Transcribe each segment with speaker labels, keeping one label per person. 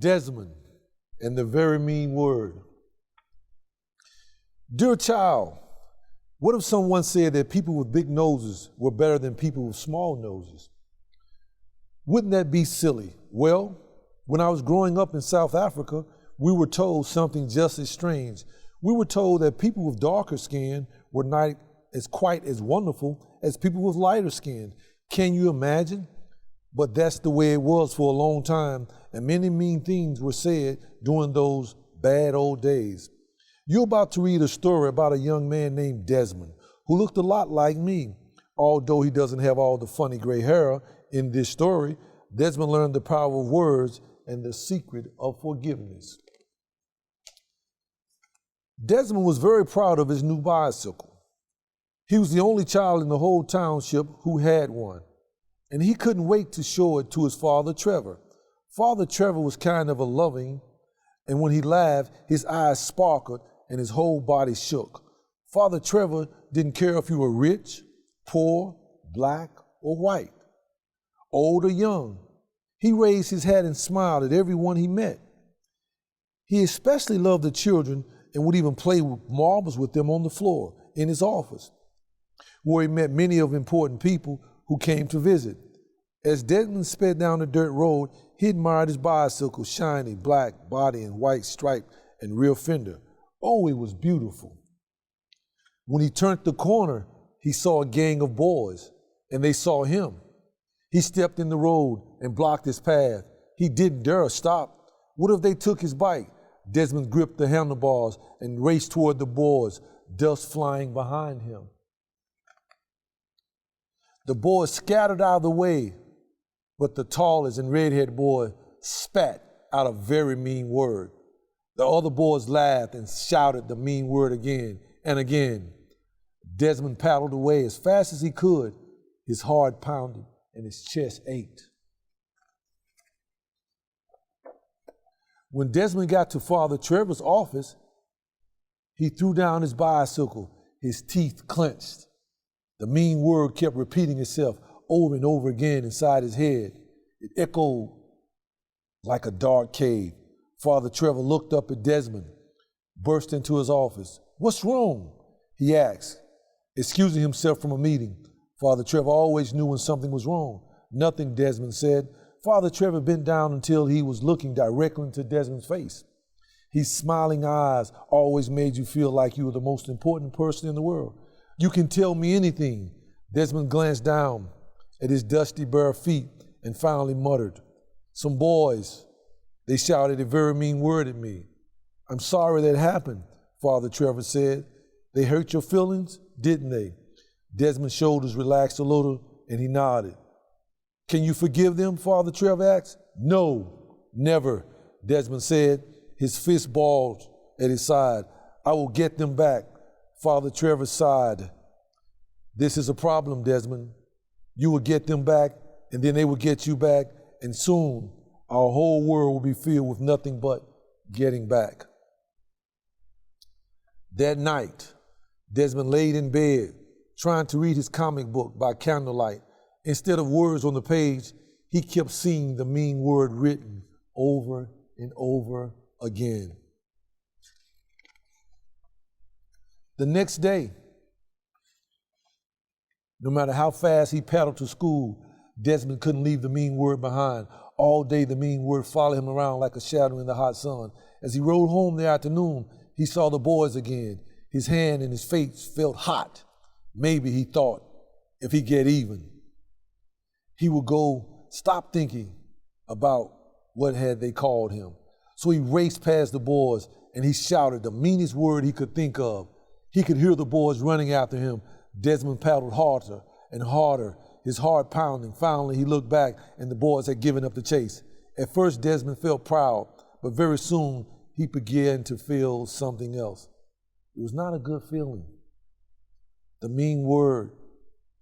Speaker 1: Desmond and the very mean word. Dear child, what if someone said that people with big noses were better than people with small noses? Wouldn't that be silly? Well, when I was growing up in South Africa, we were told something just as strange. We were told that people with darker skin were not quite as wonderful as people with lighter skin. Can you imagine? But that's the way it was for a long time, and many mean things were said during those bad old days. You're about to read a story about a young man named Desmond, who looked a lot like me. Although he doesn't have all the funny gray hair in this story, Desmond learned the power of words and the secret of forgiveness. Desmond was very proud of his new bicycle. He was the only child in the whole township who had one, and he couldn't wait to show it to his father, Trevor. Father Trevor was kind of a loving, and when he laughed, his eyes sparkled and his whole body shook. Father Trevor didn't care if you were rich, poor, black, or white, old or young. He raised his hat and smiled at everyone he met. He especially loved the children and would even play with marbles with them on the floor in his office, where he met many of important people who came to visit. As Desmond sped down the dirt road, he admired his bicycle's shiny black body and white stripe and rear fender. Oh, it was beautiful. When he turned the corner, he saw a gang of boys, and they saw him. He stepped in the road and blocked his path. He didn't dare stop. What if they took his bike? Desmond gripped the handlebars and raced toward the boys, dust flying behind him. The boys scattered out of the way, but the tallest and redhead boy spat out a very mean word. The other boys laughed and shouted the mean word again and again. Desmond paddled away as fast as he could. His heart pounded and his chest ached. When Desmond got to Father Trevor's office, he threw down his bicycle, his teeth clenched. The mean word kept repeating itself over and over again inside his head. It echoed like a dark cave. Father Trevor looked up at Desmond, burst into his office. "What's wrong?" he asked, excusing himself from a meeting. Father Trevor always knew when something was wrong. "Nothing," Desmond said. Father Trevor bent down until he was looking directly into Desmond's face. His smiling eyes always made you feel like you were the most important person in the world. "You can tell me anything." Desmond glanced down at his dusty bare feet and finally muttered, "Some boys, they shouted a very mean word at me." "I'm sorry that happened," Father Trevor said. "They hurt your feelings, didn't they?" Desmond's shoulders relaxed a little and he nodded. "Can you forgive them?" Father Trevor asked. "No, never," Desmond said, his fist balled at his side. "I will get them back." Father Trevor sighed. "This is a problem, Desmond. You will get them back, and then they will get you back, and soon our whole world will be filled with nothing but getting back." That night, Desmond laid in bed, trying to read his comic book by candlelight. Instead of words on the page, he kept seeing the mean word written over and over again. The next day, no matter how fast he paddled to school, Desmond couldn't leave the mean word behind. All day the mean word followed him around like a shadow in the hot sun. As he rode home that afternoon, he saw the boys again. His hand and his face felt hot. Maybe, he thought, if he get even, he would go stop thinking about what had they called him. So he raced past the boys and he shouted the meanest word he could think of. He could hear the boys running after him. Desmond paddled harder and harder, his heart pounding. Finally, he looked back and the boys had given up the chase. At first, Desmond felt proud, but very soon he began to feel something else. It was not a good feeling. The mean word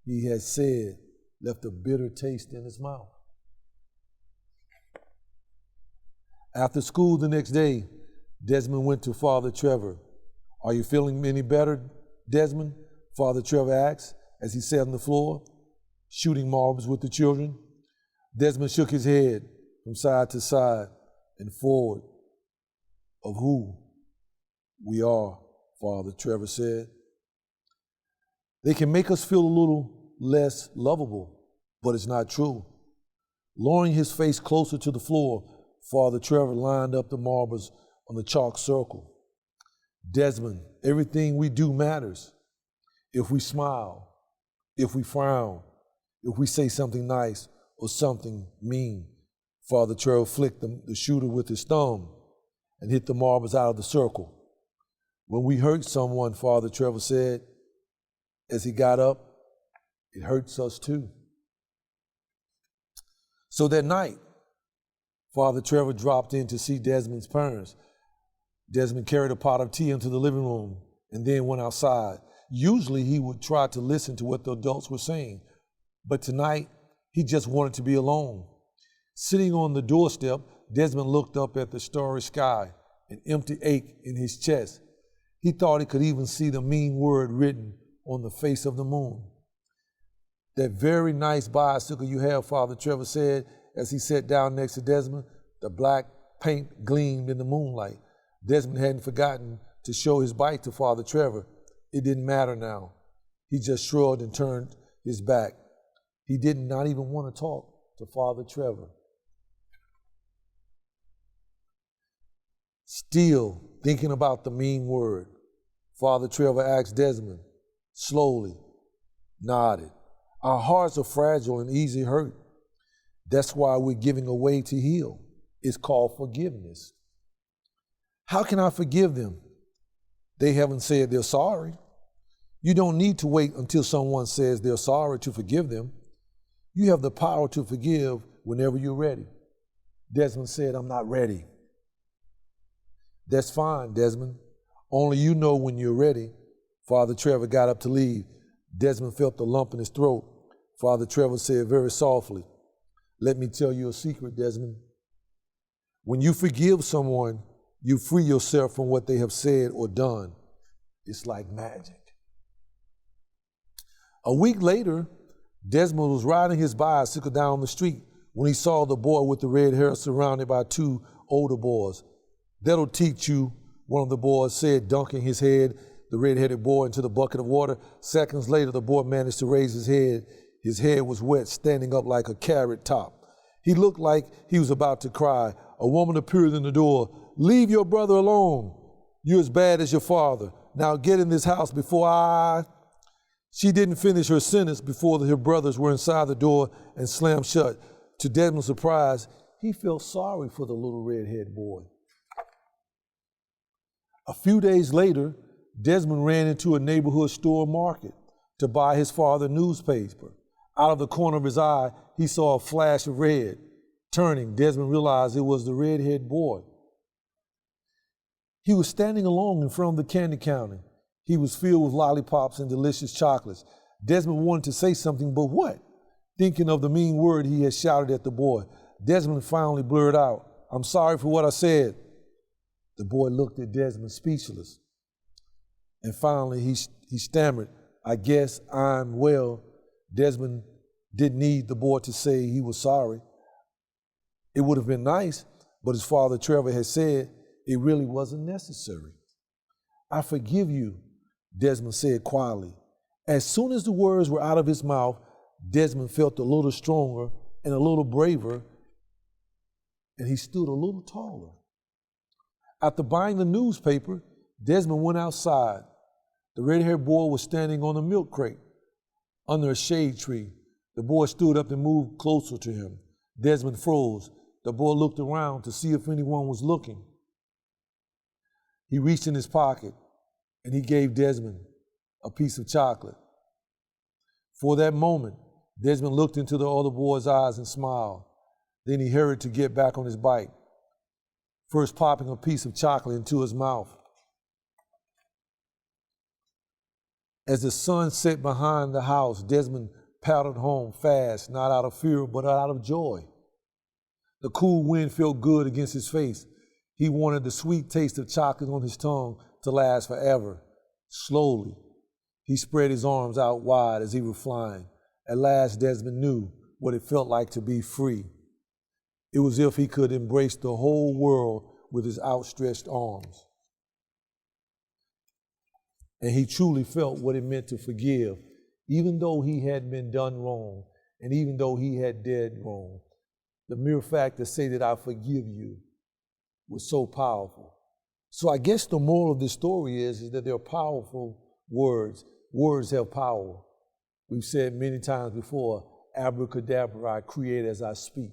Speaker 1: he had said left a bitter taste in his mouth. After school the next day, Desmond went to Father Trevor. "Are you feeling any better, Desmond?" Father Trevor asked as he sat on the floor, shooting marbles with the children. Desmond shook his head from side to side and forward of who we are, Father Trevor said. They can make us feel a little less lovable, but it's not true. Lowering his face closer to the floor, Father Trevor lined up the marbles on the chalk circle. Desmond, everything we do matters. If we smile, if we frown, if we say something nice or something mean. Father Trevor flicked the shooter with his thumb and hit the marbles out of the circle. When we hurt someone, Father Trevor said, as he got up, it hurts us too. So that night, Father Trevor dropped in to see Desmond's parents. Desmond carried a pot of tea into the living room and then went outside. Usually he would try to listen to what the adults were saying, but tonight he just wanted to be alone. Sitting on the doorstep, Desmond looked up at the starry sky, an empty ache in his chest. He thought he could even see the mean word written on the face of the moon. That very nice bicycle you have, Father Trevor said as he sat down next to Desmond. The black paint gleamed in the moonlight. Desmond hadn't forgotten to show his bike to Father Trevor. It didn't matter now. He just shrugged and turned his back. He did not even want to talk to Father Trevor. Still thinking about the mean word, Father Trevor asked Desmond, slowly, nodded. Our hearts are fragile and easy hurt. That's why we're giving a way to heal. It's called forgiveness. How can I forgive them? They haven't said they're sorry. You don't need to wait until someone says they're sorry to forgive them. You have the power to forgive whenever you're ready. Desmond said, I'm not ready. That's fine, Desmond. Only you know when you're ready. Father Trevor got up to leave. Desmond felt the lump in his throat. Father Trevor said very softly, let me tell you a secret, Desmond. When you forgive someone, you free yourself from what they have said or done. It's like magic. A week later, Desmond was riding his bicycle down the street when he saw the boy with the red hair surrounded by two older boys. That'll teach you, one of the boys said, dunking his head, the red-headed boy, into the bucket of water. Seconds later, the boy managed to raise his head. His head was wet, standing up like a carrot top. He looked like he was about to cry. A woman appeared in the door. Leave your brother alone. You're as bad as your father. Now get in this house before I... She didn't finish her sentence before her brothers were inside the door and slammed shut. To Desmond's surprise, he felt sorry for the little red-haired boy. A few days later, Desmond ran into a neighborhood store market to buy his father a newspaper. Out of the corner of his eye, he saw a flash of red. Turning, Desmond realized it was the red-haired boy. He was standing alone in front of the candy counter. He was filled with lollipops and delicious chocolates. Desmond wanted to say something, but what? Thinking of the mean word he had shouted at the boy, Desmond finally blurted out, I'm sorry for what I said. The boy looked at Desmond speechless. And finally he stammered, I guess I'm well. Desmond didn't need the boy to say he was sorry. It would have been nice, but his father Trevor had said it really wasn't necessary. I forgive you, Desmond said quietly. As soon as the words were out of his mouth, Desmond felt a little stronger and a little braver, and he stood a little taller. After buying the newspaper, Desmond went outside. The red-haired boy was standing on a milk crate under a shade tree. The boy stood up and moved closer to him. Desmond froze. The boy looked around to see if anyone was looking. He reached in his pocket and he gave Desmond a piece of chocolate. For that moment, Desmond looked into the other boy's eyes and smiled. Then he hurried to get back on his bike, first popping a piece of chocolate into his mouth. As the sun set behind the house, Desmond paddled home fast, not out of fear, but out of joy. The cool wind felt good against his face. He wanted the sweet taste of chocolate on his tongue to last forever. Slowly, he spread his arms out wide as he was flying. At last, Desmond knew what it felt like to be free. It was as if he could embrace the whole world with his outstretched arms. And he truly felt what it meant to forgive, even though he had been done wrong, and even though he had did wrong. The mere fact to say that I forgive you was so powerful. So I guess the moral of this story is that they're powerful words. Words have power. We've said many times before, abracadabra, I create as I speak.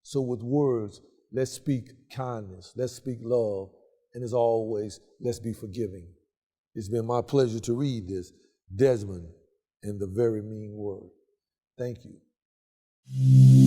Speaker 1: So with words, let's speak kindness, let's speak love, and as always, let's be forgiving. It's been my pleasure to read this, Desmond and the Very Mean Word. Thank you.